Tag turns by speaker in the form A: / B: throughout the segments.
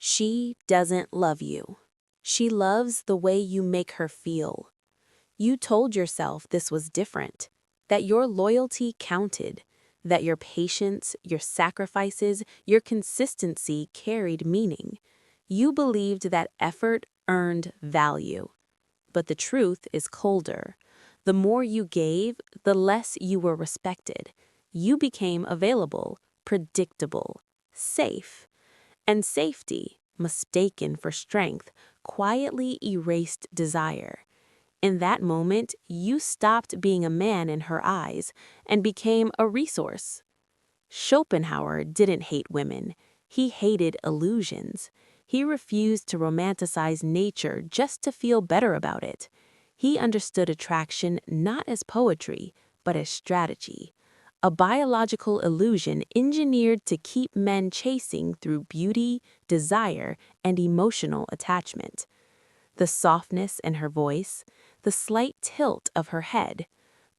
A: She doesn't love you. She loves the way you make her feel. You told yourself this was different, that your loyalty counted, that your patience, your sacrifices, your consistency carried meaning. You believed that effort earned value. But the truth is colder. The more you gave, the less you were respected. You became available, predictable, safe. And safety, mistaken for strength, quietly erased desire. In that moment, you stopped being a man in her eyes and became a resource. Schopenhauer didn't hate women. He hated illusions. He refused to romanticize nature just to feel better about it. He understood attraction not as poetry, but as strategy. A biological illusion engineered to keep men chasing through beauty, desire, and emotional attachment. The softness in her voice, the slight tilt of her head,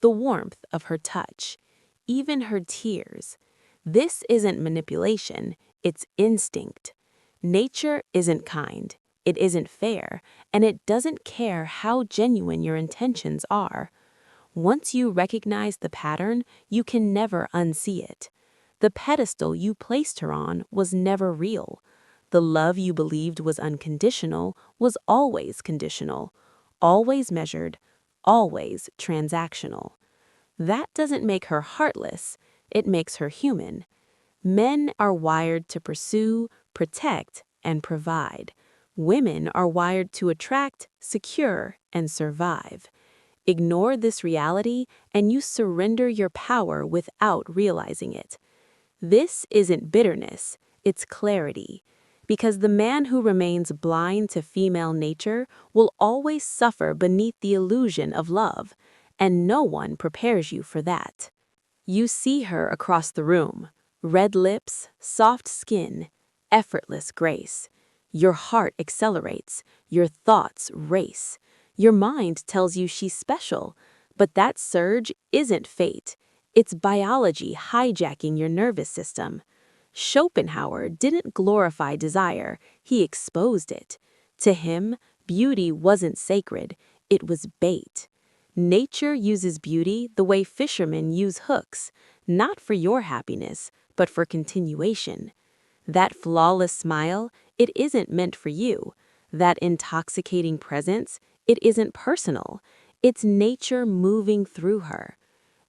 A: the warmth of her touch, even her tears. This isn't manipulation, it's instinct. Nature isn't kind, it isn't fair, and it doesn't care how genuine your intentions are. Once you recognize the pattern, you can never unsee it. The pedestal you placed her on was never real. The love you believed was unconditional was always conditional, always measured, always transactional. That doesn't make her heartless, it makes her human. Men are wired to pursue, protect, and provide. Women are wired to attract, secure, and survive. Ignore this reality, and you surrender your power without realizing it. This isn't bitterness, it's clarity. Because the man who remains blind to female nature will always suffer beneath the illusion of love, and no one prepares you for that. You see her across the room, red lips, soft skin, effortless grace. Your heart accelerates, your thoughts race. Your mind tells you she's special, but that surge isn't fate. It's biology hijacking your nervous system. Schopenhauer didn't glorify desire, he exposed it. To him, beauty wasn't sacred, it was bait. Nature uses beauty the way fishermen use hooks, not for your happiness, but for continuation. That flawless smile, it isn't meant for you. That intoxicating presence, it isn't personal. It's nature moving through her.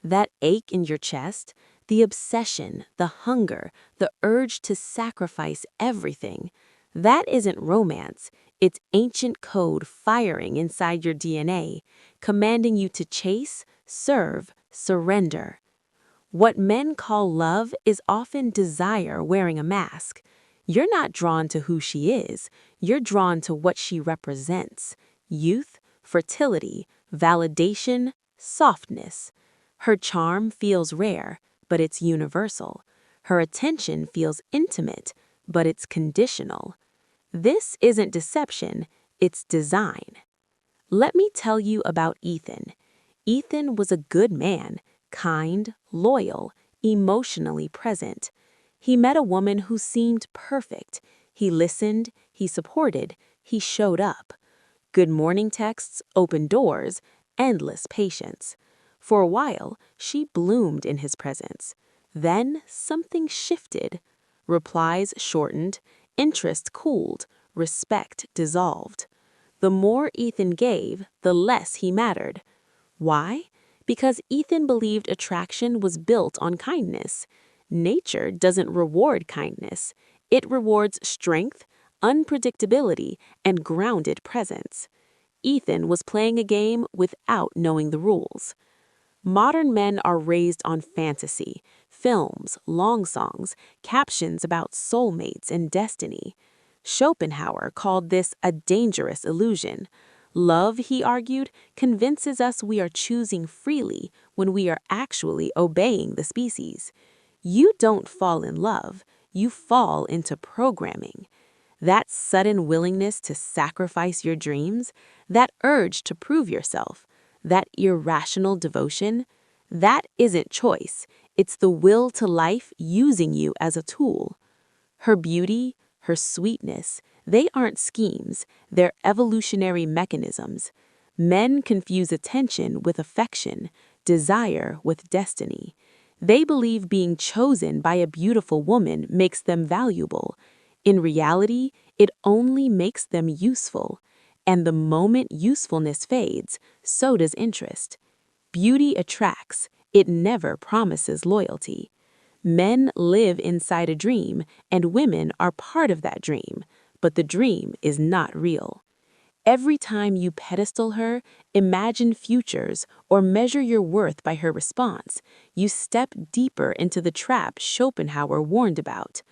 A: That ache in your chest, the obsession, the hunger, the urge to sacrifice everything, that isn't romance. It's ancient code firing inside your DNA, commanding you to chase, serve, surrender. What men call love is often desire wearing a mask. You're not drawn to who she is, you're drawn to what she represents: youth, fertility, validation, softness. Her charm feels rare, but it's universal. Her attention feels intimate, but it's conditional. This isn't deception, it's design. Let me tell you about Ethan. Ethan was a good man, kind, loyal, emotionally present. He met a woman who seemed perfect. He listened, he supported, he showed up. Good morning texts, open doors, endless patience. For a while, she bloomed in his presence. Then something shifted. Replies shortened, interest cooled, respect dissolved. The more Ethan gave, the less he mattered. Why? Because Ethan believed attraction was built on kindness. Nature doesn't reward kindness. It rewards strength, unpredictability, and grounded presence. Ethan was playing a game without knowing the rules. Modern men are raised on fantasy, films, long songs, captions about soulmates and destiny. Schopenhauer called this a dangerous illusion. Love, he argued, convinces us we are choosing freely when we are actually obeying the species. You don't fall in love, you fall into programming. That sudden willingness to sacrifice your dreams, that urge to prove yourself, that irrational devotion, that isn't choice. It's the will to life using you as a tool. Her beauty, her sweetness, they aren't schemes, they're evolutionary mechanisms. Men confuse attention with affection, desire with destiny. They believe being chosen by a beautiful woman makes them valuable. In reality, it only makes them useful. And the moment usefulness fades, so does interest. Beauty attracts, it never promises loyalty. Men live inside a dream, and women are part of that dream, but the dream is not real. Every time you pedestal her, imagine futures, or measure your worth by her response, you step deeper into the trap Schopenhauer warned about.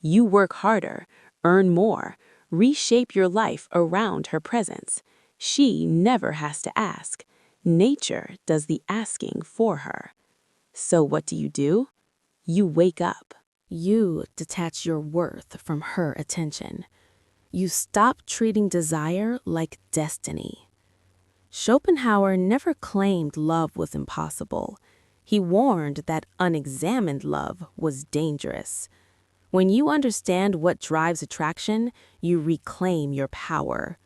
A: You work harder, earn more, reshape your life around her presence. She never has to ask. Nature does the asking for her. So what do? You wake up. You detach your worth from her attention. You stop treating desire like destiny. Schopenhauer never claimed love was impossible. He warned that unexamined love was dangerous. When you understand what drives attraction, you reclaim your power.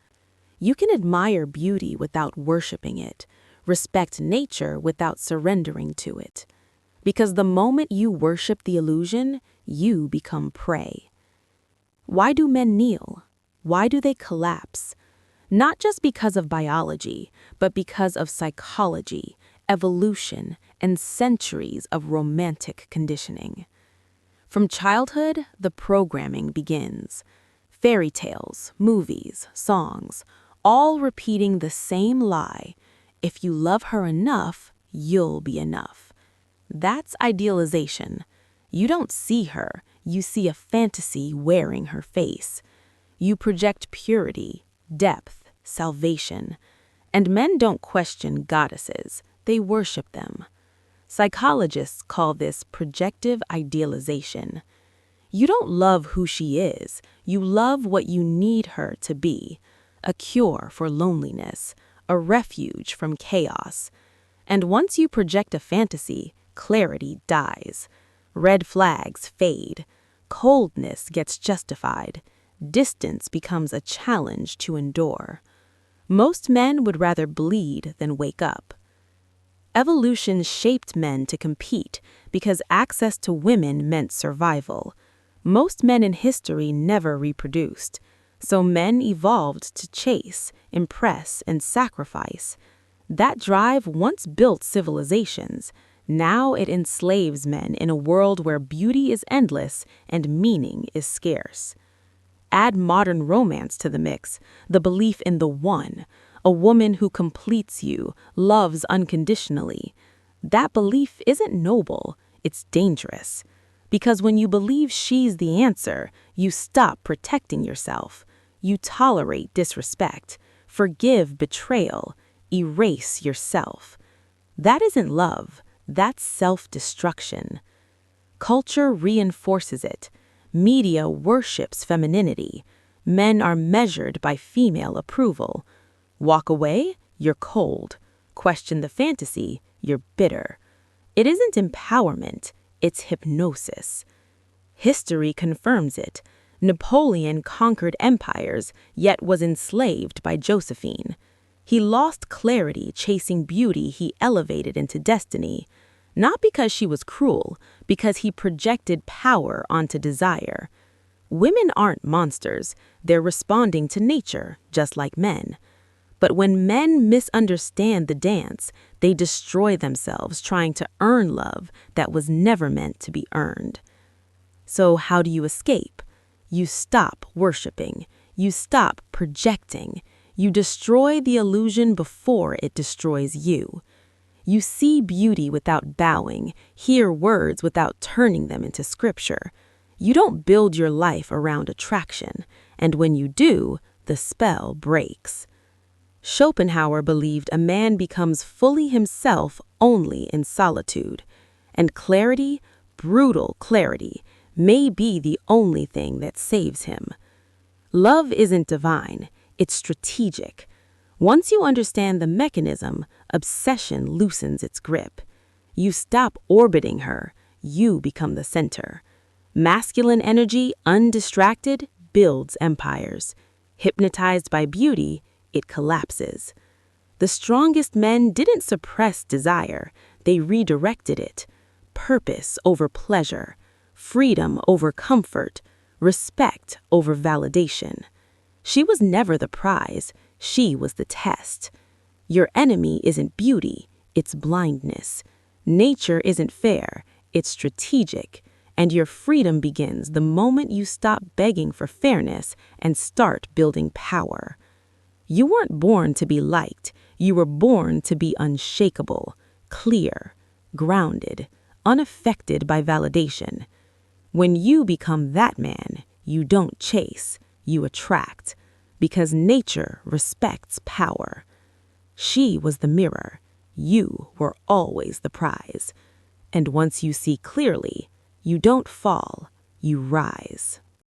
A: You can admire beauty without worshiping it, respect nature without surrendering to it. Because the moment you worship the illusion, you become prey. Why do men kneel? Why do they collapse? Not just because of biology, but because of psychology, evolution, and centuries of romantic conditioning. From childhood, the programming begins. Fairy tales, movies, songs, all repeating the same lie. If you love her enough, you'll be enough. That's idealization. You don't see her, you see a fantasy wearing her face. You project purity, depth, salvation. And men don't question goddesses, they worship them. Psychologists call this projective idealization. You don't love who she is, you love what you need her to be. A cure for loneliness, a refuge from chaos. And once you project a fantasy, clarity dies. Red flags fade. Coldness gets justified. Distance becomes a challenge to endure. Most men would rather bleed than wake up. Evolution shaped men to compete because access to women meant survival. Most men in history never reproduced, so men evolved to chase, impress, and sacrifice. That drive once built civilizations. Now it enslaves men in a world where beauty is endless and meaning is scarce. Add modern romance to the mix, the belief in the one, a woman who completes you, loves unconditionally. That belief isn't noble, it's dangerous. Because when you believe she's the answer, you stop protecting yourself. You tolerate disrespect, forgive betrayal, erase yourself. That isn't love, that's self-destruction. Culture reinforces it. Media worships femininity. Men are measured by female approval. Walk away, you're cold. Question the fantasy, you're bitter. It isn't empowerment, it's hypnosis. History confirms it. Napoleon conquered empires, yet was enslaved by Josephine. He lost clarity chasing beauty he elevated into destiny. Not because she was cruel, because he projected power onto desire. Women aren't monsters, they're responding to nature, just like men. But when men misunderstand the dance, they destroy themselves trying to earn love that was never meant to be earned. So how do you escape? You stop worshiping. You stop projecting. You destroy the illusion before it destroys you. You see beauty without bowing, hear words without turning them into scripture. You don't build your life around attraction, and when you do, the spell breaks. Schopenhauer believed a man becomes fully himself only in solitude, and clarity, brutal clarity, may be the only thing that saves him. Love isn't divine, it's strategic. Once you understand the mechanism, obsession loosens its grip. You stop orbiting her, you become the center. Masculine energy, undistracted, builds empires. Hypnotized by beauty, it collapses. The strongest men didn't suppress desire, they redirected it. Purpose over pleasure, freedom over comfort, respect over validation. She was never the prize, she was the test. Your enemy isn't beauty, it's blindness. Nature isn't fair, it's strategic. And your freedom begins the moment you stop begging for fairness and start building power. You weren't born to be liked, you were born to be unshakable, clear, grounded, unaffected by validation. When you become that man, you don't chase, you attract, because nature respects power. She was the mirror, you were always the prize. And once you see clearly, you don't fall, you rise.